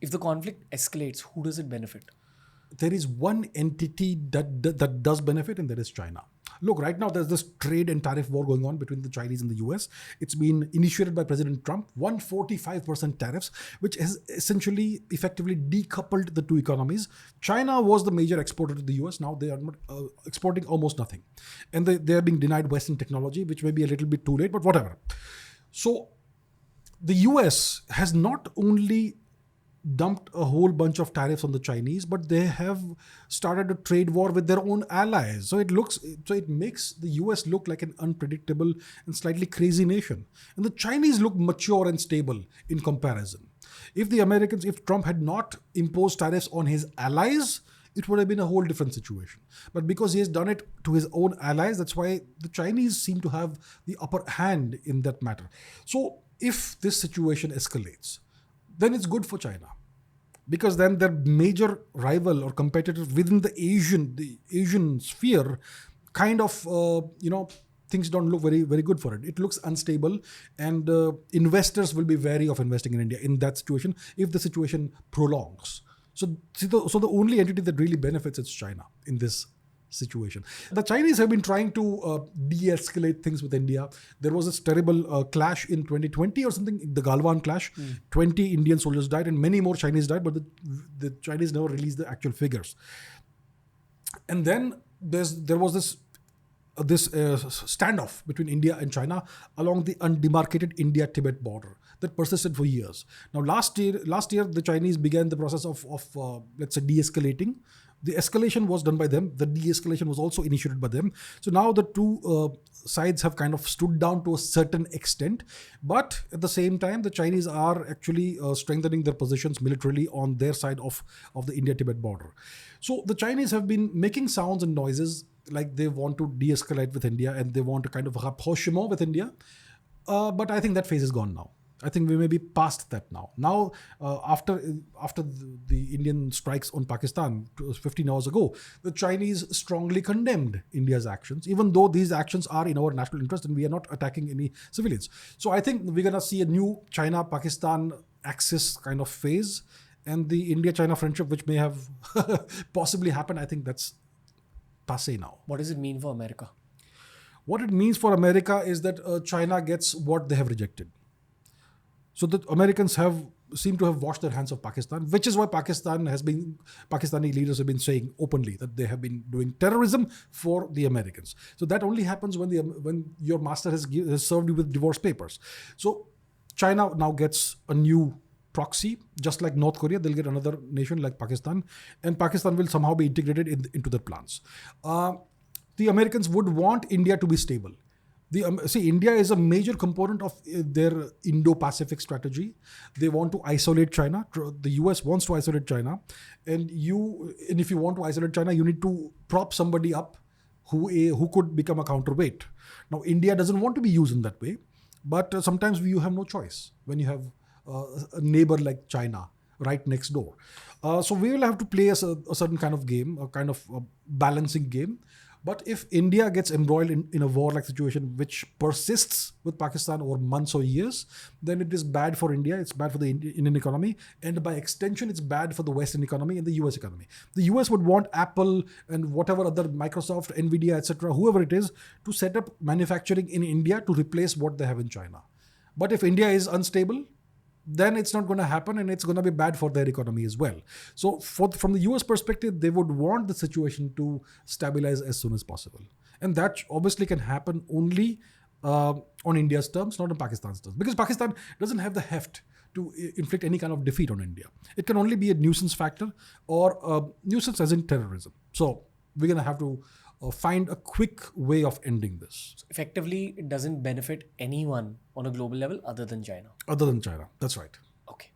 If the conflict escalates, who does it benefit? There is one entity that does benefit, and that is China. Look, right now there's this trade and tariff war going on between the Chinese and the US. It's been initiated by President Trump, 145% tariffs, which has essentially effectively decoupled the two economies. China was the major exporter to the US. Now they are not, exporting almost nothing. And they are being denied Western technology, which may be a little bit too late, but whatever. So the US has not only dumped a whole bunch of tariffs on the Chinese, but they have started a trade war with their own allies. So it makes the US look like an unpredictable and slightly crazy nation. And the Chinese look mature and stable in comparison. If Trump had not imposed tariffs on his allies, it would have been a whole different situation. But because he has done it to his own allies, that's why the Chinese seem to have the upper hand in that matter. So if this situation escalates, then it's good for China, because then their major rival or competitor within the Asian sphere kind of, things don't look very, very good for it. It looks unstable, and investors will be wary of investing in India in that situation if the situation prolongs. So the only entity that really benefits is China in this situation. The Chinese have been trying to de-escalate things with India. There was this terrible clash in 2020 or something, the Galwan clash. 20 Indian soldiers died and many more Chinese died, but the Chinese never released the actual figures. And then there was this standoff between India and China along the undemarcated India-Tibet border that persisted for years. Now, last year, the Chinese began the process of let's say, de-escalating. The escalation was done by them. The de-escalation was also initiated by them. So now the two sides have kind of stood down to a certain extent. But at the same time, the Chinese are actually strengthening their positions militarily on their side of the India-Tibet border. So the Chinese have been making sounds and noises like they want to de-escalate with India and they want to kind of rapprochement with India. But I think that phase is gone now. I think we may be past that now. Now, after the Indian strikes on Pakistan 15 hours ago, the Chinese strongly condemned India's actions, even though these actions are in our national interest and we are not attacking any civilians. So I think we're going to see a new China-Pakistan axis kind of phase, and the India-China friendship, which may have possibly happened, I think that's passé now. What does it mean for America? What it means for America is that China gets what they have rejected. So the Americans seem to have washed their hands of Pakistan, which is why Pakistani leaders have been saying openly that they have been doing terrorism for the Americans. So that only happens when your master has served you with divorce papers. So China now gets a new proxy, just like North Korea. They'll get another nation like Pakistan, and Pakistan will somehow be integrated into their plans. The Americans would want India to be stable. India is a major component of their Indo-Pacific strategy. They want to isolate China. The US wants to isolate China. And if you want to isolate China, you need to prop somebody up who could become a counterweight. Now, India doesn't want to be used in that way, but sometimes you have no choice when you have a neighbor like China right next door. So we will have to play a certain kind of game, a kind of balancing game. But if India gets embroiled in a war-like situation which persists with Pakistan over months or years, then it is bad for India, it's bad for the Indian economy, and by extension, it's bad for the Western economy and the US economy. The US would want Apple and whatever other Microsoft, Nvidia, etc., whoever it is, to set up manufacturing in India to replace what they have in China. But if India is unstable, then it's not going to happen, and it's going to be bad for their economy as well. So from the US perspective, they would want the situation to stabilize as soon as possible. And that obviously can happen only on India's terms, not on Pakistan's terms. Because Pakistan doesn't have the heft to inflict any kind of defeat on India. It can only be a nuisance factor or a nuisance as in terrorism. So we're going to have to find a quick way of ending this. So effectively, it doesn't benefit anyone on a global level other than China. Other than China. That's right. Okay.